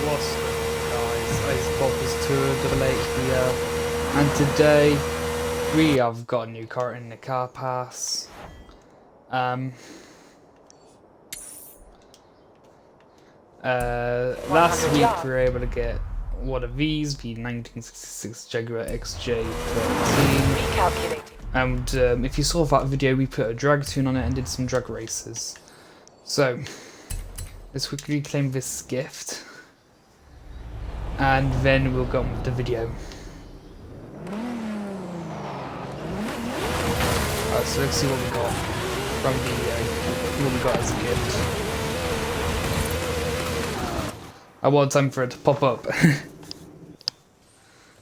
What's up, guys? It's Bob's TWR here, and today we have got a new car in the car pass. Last week we were able to get one of these, the 1966 Jaguar XJ220S. And if you saw that video, we put a drag tune on it and did some drag races. So let's quickly claim this gift, and then we'll go on with the video. Alright, so let's see what we got from the what we got as a gift. I want time for it to pop up.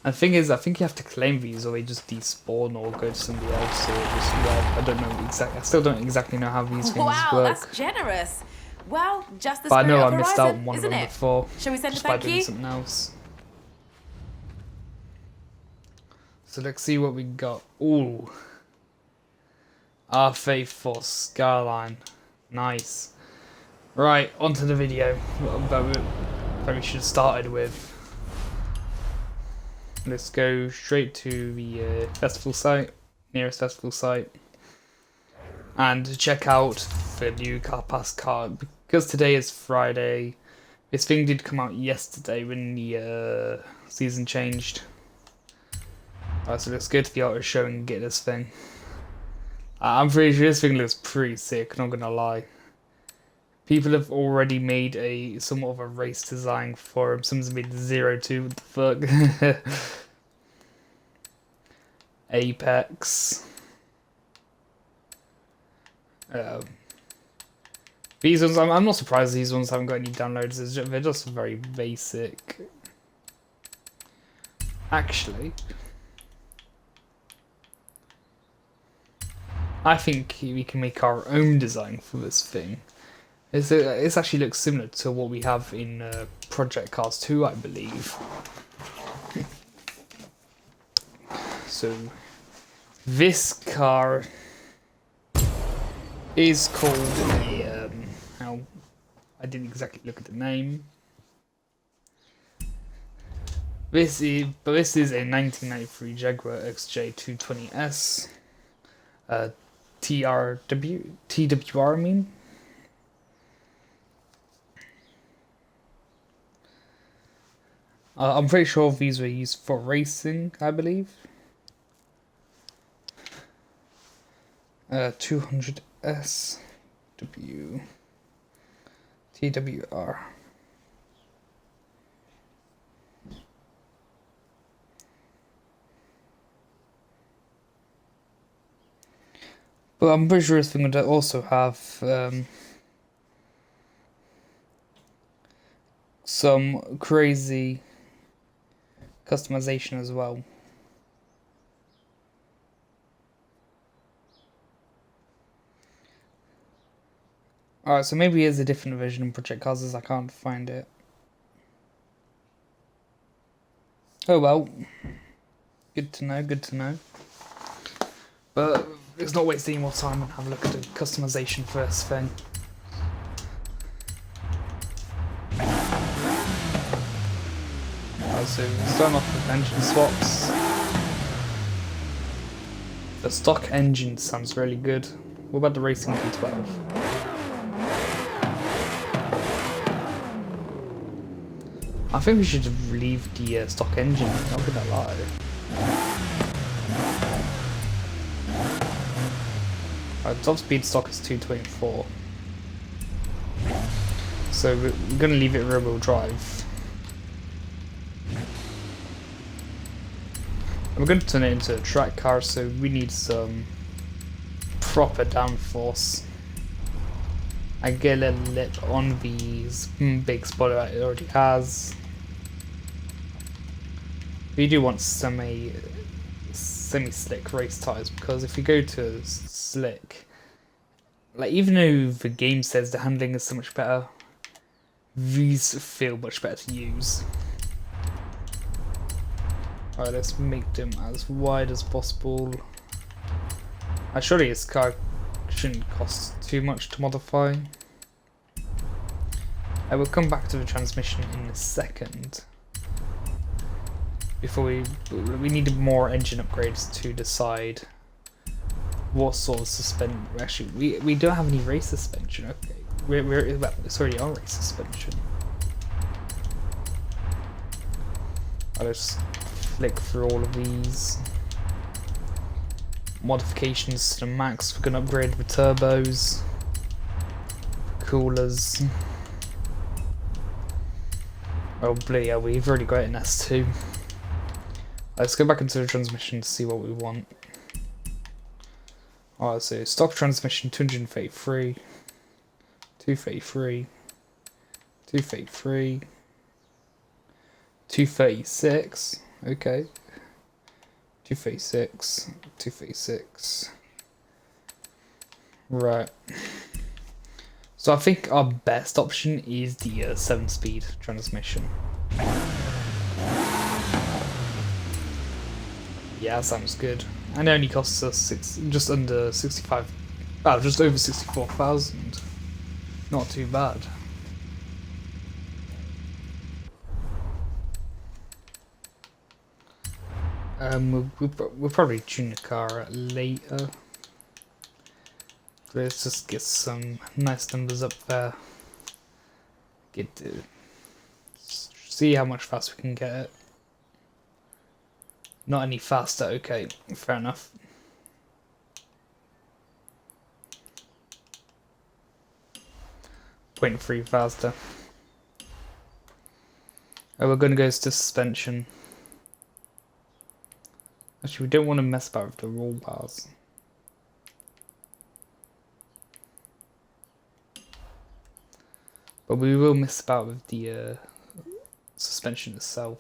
And the thing is, I think you have to claim these, or they just despawn, or go to somebody else, or just I don't know exactly. I still don't exactly know how these things work. Wow, that's generous. Well, just the but I spirit know of I missed Horizon, out on one of isn't them it? before. Shall we send a just by thank doing you? something else. So let's see what we got. Ooh. Our faithful Skyline. Nice. Right, onto the video that we should have started with. Let's go straight to the festival site, nearest festival site, and check out the new car pass card. Because today is Friday, this thing did come out yesterday when the season changed. Alright, so let's go to the auto show and get this thing. I'm pretty sure this thing looks pretty sick, not gonna lie. People have already made a somewhat of a race design for him. Someone's made 02, what the fuck? Apex. These ones, I'm not surprised these ones haven't got any downloads. They're just very basic. Actually, I think we can make our own design for this thing. This actually looks similar to what we have in Project Cars 2, I believe. So, this car is called the, I didn't exactly look at the name. This is a 1993 Jaguar XJ220S. TWR, I mean. I'm pretty sure these were used for racing, I believe. 200S TWR. But I'm pretty sure this thing would also have some crazy customization as well. Alright, so maybe it's a different version in Project Cars as I can't find it. Oh well. Good to know, good to know. But let's not waste any more time and have a look at the customization for this thing. So starting off with engine swaps. The stock engine sounds really good. What about the racing V12? I think we should leave the stock engine, not gonna lie. Alright, top speed stock is 224. So we're gonna leave it rear wheel drive. We're going to turn it into a track car, so we need some proper downforce. I get a little lip on these big spoiler that it already has. We do want semi-slick race tyres, because if you go to slick, like even though the game says the handling is so much better, these feel much better to use. Alright, let's make them as wide as possible. Surely this car shouldn't cost too much to modify. I will come back to the transmission in a second. Before we need more engine upgrades to decide what sort of suspension. Actually, we don't have any race suspension. Okay, well, it's already on race suspension. I'll just flick through all of these modifications to the max. We're gonna upgrade the turbos, coolers. Oh, yeah, we've already got it in S2. Let's go back into the transmission to see what we want. Alright, so stock transmission 233, 233, 233, 236, okay, 236, 236, right. So I think our best option is the 7-speed transmission. Yeah, that sounds good. And it only costs us just under 65, well, just over 64,000. Not too bad. We'll probably tune the car later. Let's just get some nice numbers up there. See how much faster we can get it. Not any faster, okay, fair enough. .3 faster. Oh, we're gonna go to suspension. Actually, we don't want to mess about with the roll bars. But we will mess about with the suspension itself.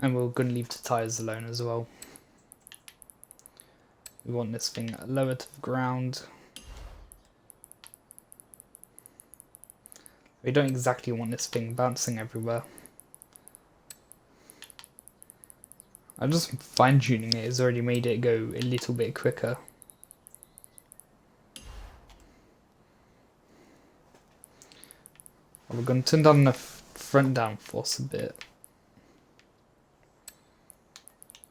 And we're going to leave the tyres alone as well. We want this thing lower to the ground. We don't exactly want this thing bouncing everywhere. I just fine tuning it has already made it go a little bit quicker. We're going to turn down the front downforce a bit.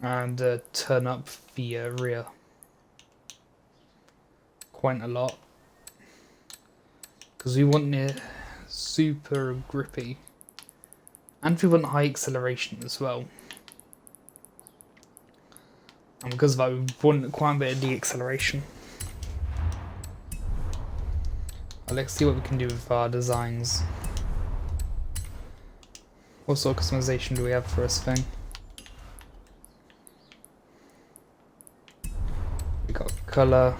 And turn up the rear quite a lot. Because we want it super grippy. And we want high acceleration as well. And because of that, we want quite a bit of de-acceleration. Let's see what we can do with our designs. What sort of customization do we have for this thing? We got colour.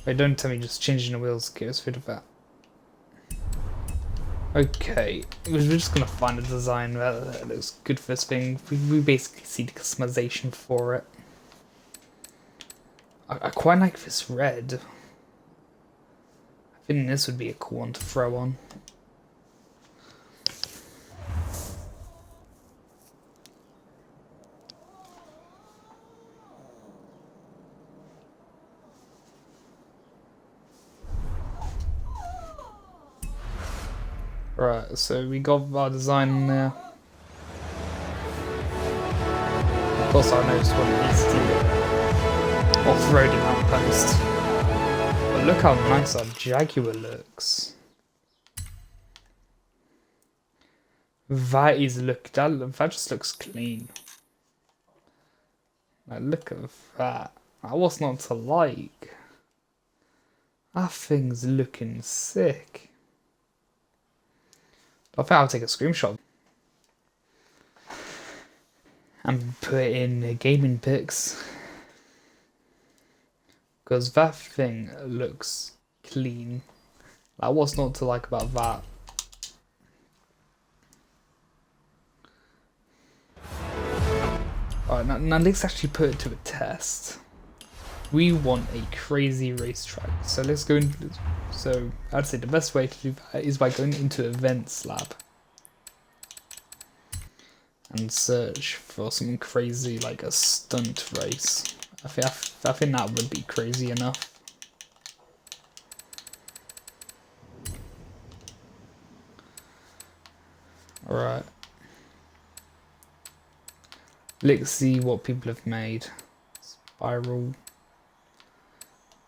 Wait, don't tell me just changing the wheels gets rid of that. Okay, we're just gonna find a design that looks good for this thing. We basically see the customization for it. I quite like this red. I think this would be a cool one to throw on. Right, so we got our design on there. Of course I noticed what it needs to off-roading outpost. But look how nice our Jaguar looks. That just looks clean. Like, look at that. What's not to like? That thing's looking sick. I think I'll take a screenshot and put it in gaming pics, because that thing looks clean. Like, what's not to like about that? Alright, now let's actually put it to a test. We want a crazy racetrack, so let's go into. So I'd say the best way to do that is by going into Events Lab. and search for something crazy like a stunt race. I think that would be crazy enough. Alright. Let's see what people have made. Spiral.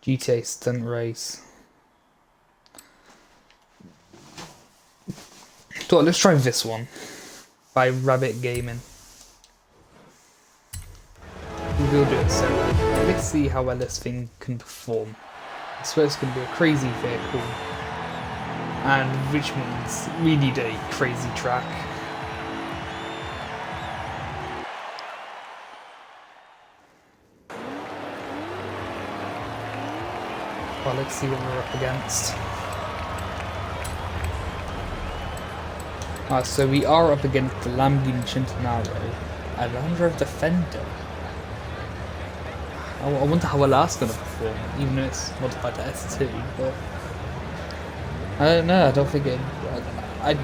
GTA stunt race. So let's try this one. By Rabbit Gaming. We will do it, so let's see how well this thing can perform. I swear it's going to be a crazy vehicle. And which means we need a crazy track. Well, let's see what we're up against. So we are up against the Lamborghini Centenario, a Land Rover Defender. I wonder how well that's going to perform, even though it's modified to S2, but I don't know, I don't think it, I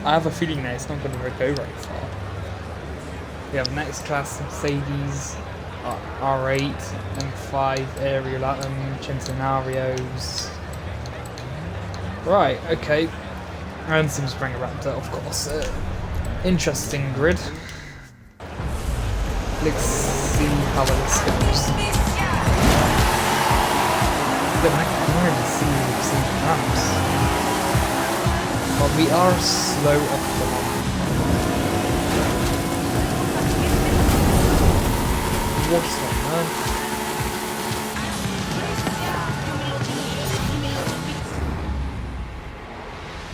have a feeling that it's not going to go very far. We have next class Mercedes, R8, M5, Ariel Atom, Centenarios. Right, okay. And some Springer Raptor, of course. Interesting grid. Let's see how well this goes. I can really see the maps. But we are slow off the line. What's on there?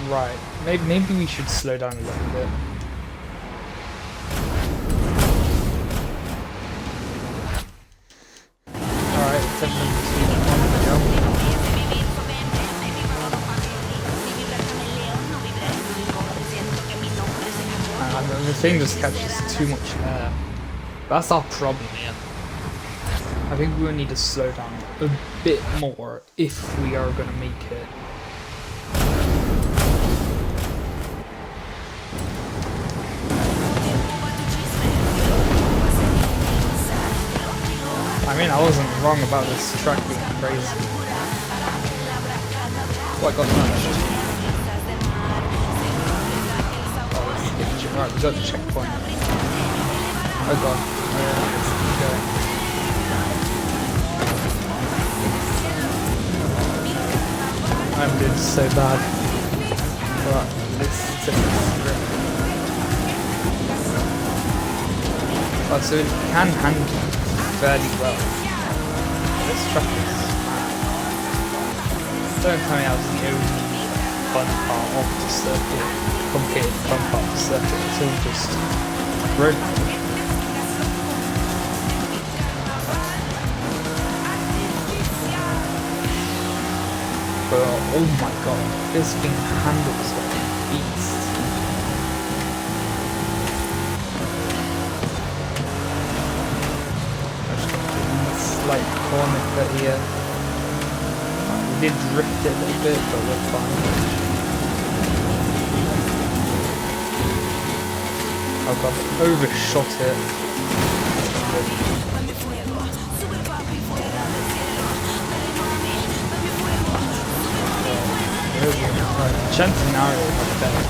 Right, maybe we should slow down a little bit. Alright, the thing just catches too much air. That's our problem here. I think we will need to slow down a bit more if we are going to make it. I mean, I wasn't wrong about this track being crazy. Oh, I got punched. Oh, right, we got the checkpoint. Oh god. Let's keep going. I'm doing so bad. Right, let's take this. Oh, so it can handle fairly well. This track is mad. Don't tell me I was the only fun part of the circuit, complicated fun part of the circuit. It's all just road rage. But oh my god, this thing handles like a beast. Slight corner cut here. We did drift it a little bit, but we're fine. Oh god, overshot it. Centenario was better.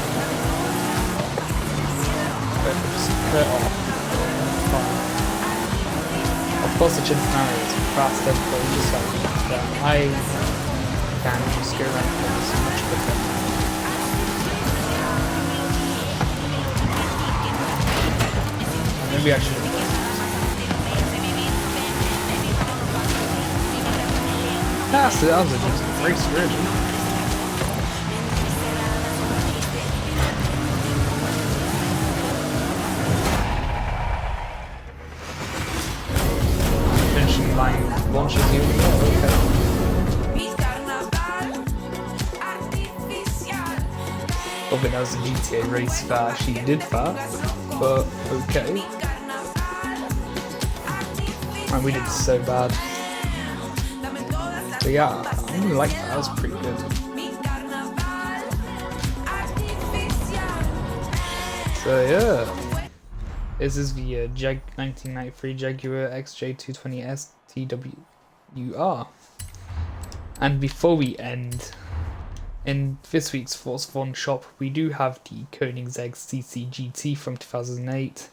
But just cut off. Fine. Of course the Centenario is faster, but just like that. I can just go around this much quicker. Maybe I should. That was a decent race, really. Launches you. Okay. I think that was a GTA race that she did fast, but okay. And we did so bad. But yeah, I really like that. That was pretty good. So yeah, This is the 1993 Jaguar XJ220S TWR. And before we end, in this week's Forza shop, we do have the Koenigsegg CC GT from 2008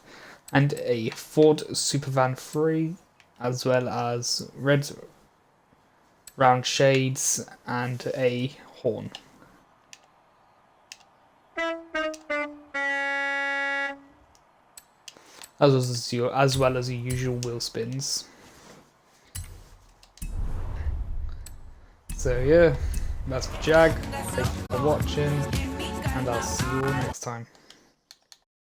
and a Ford Supervan 3, as well as red round shades and a horn. As well as your usual wheel spins. So yeah, that's for Jag. Thank you for watching, and I'll see you all next time.